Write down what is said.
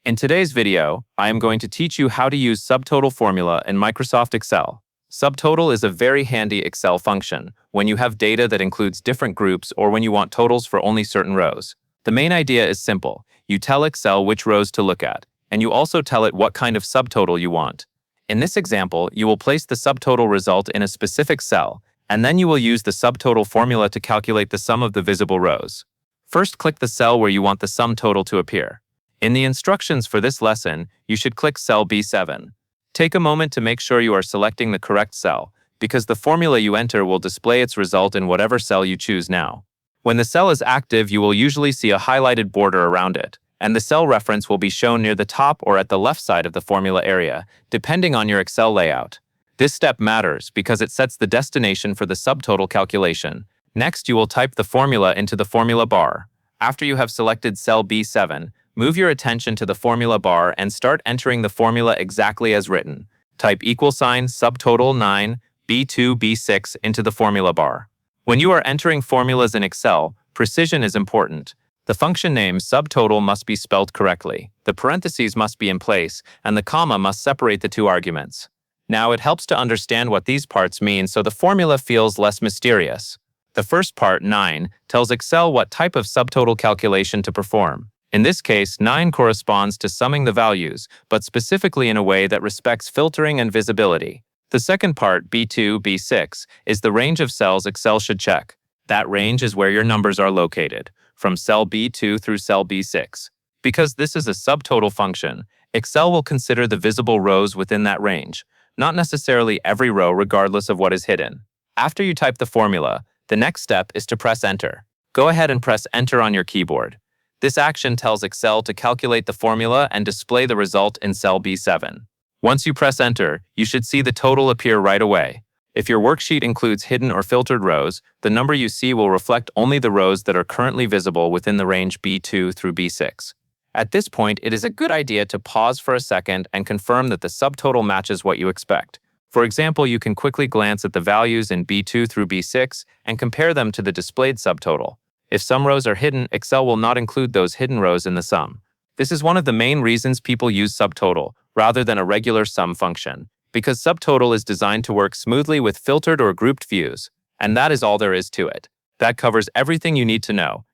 In today's video, I am going to teach you how to use subtotal formula in Microsoft Excel. Subtotal is a very handy Excel function when you have data that includes different groups or when you want totals for only certain rows. The main idea is simple. You tell Excel which rows to look at, and you also tell it what kind of subtotal you want. In this example, you will place the subtotal result in a specific cell, and then you will use the subtotal formula to calculate the sum of the visible rows. First, click the cell where you want the sum total to appear. In the instructions for this lesson, you should click cell B7. Take a moment to make sure you are selecting the correct cell, because the formula you enter will display its result in whatever cell you choose now. When the cell is active, you will usually see a highlighted border around it, and the cell reference will be shown near the top or at the left side of the formula area, depending on your Excel layout. This step matters because it sets the destination for the subtotal calculation. Next, you will type the formula into the formula bar. After you have selected cell B7, move your attention to the formula bar and start entering the formula exactly as written. Type subtotal 9 B2 B6 into the formula bar. When you are entering formulas in Excel, precision is important. The function name subtotal must be spelled correctly, the parentheses must be in place, and the comma must separate the two arguments. Now it helps to understand what these parts mean so the formula feels less mysterious. The first part, 9, tells Excel what type of subtotal calculation to perform. In this case, 9 corresponds to summing the values, but specifically in a way that respects filtering and visibility. The second part, B2, B6, is the range of cells Excel should check. That range is where your numbers are located, from cell B2 through cell B6. Because this is a subtotal function, Excel will consider the visible rows within that range, not necessarily every row regardless of what is hidden. After you type the formula, the next step is to press Enter. Go ahead and press Enter on your keyboard. This action tells Excel to calculate the formula and display the result in cell B7. Once you press Enter, you should see the total appear right away. If your worksheet includes hidden or filtered rows, the number you see will reflect only the rows that are currently visible within the range B2 through B6. At this point, it is a good idea to pause for a second and confirm that the subtotal matches what you expect. For example, you can quickly glance at the values in B2 through B6 and compare them to the displayed subtotal. If some rows are hidden, Excel will not include those hidden rows in the sum. This is one of the main reasons people use subtotal, rather than a regular sum function, because subtotal is designed to work smoothly with filtered or grouped views, and that is all there is to it. That covers everything you need to know.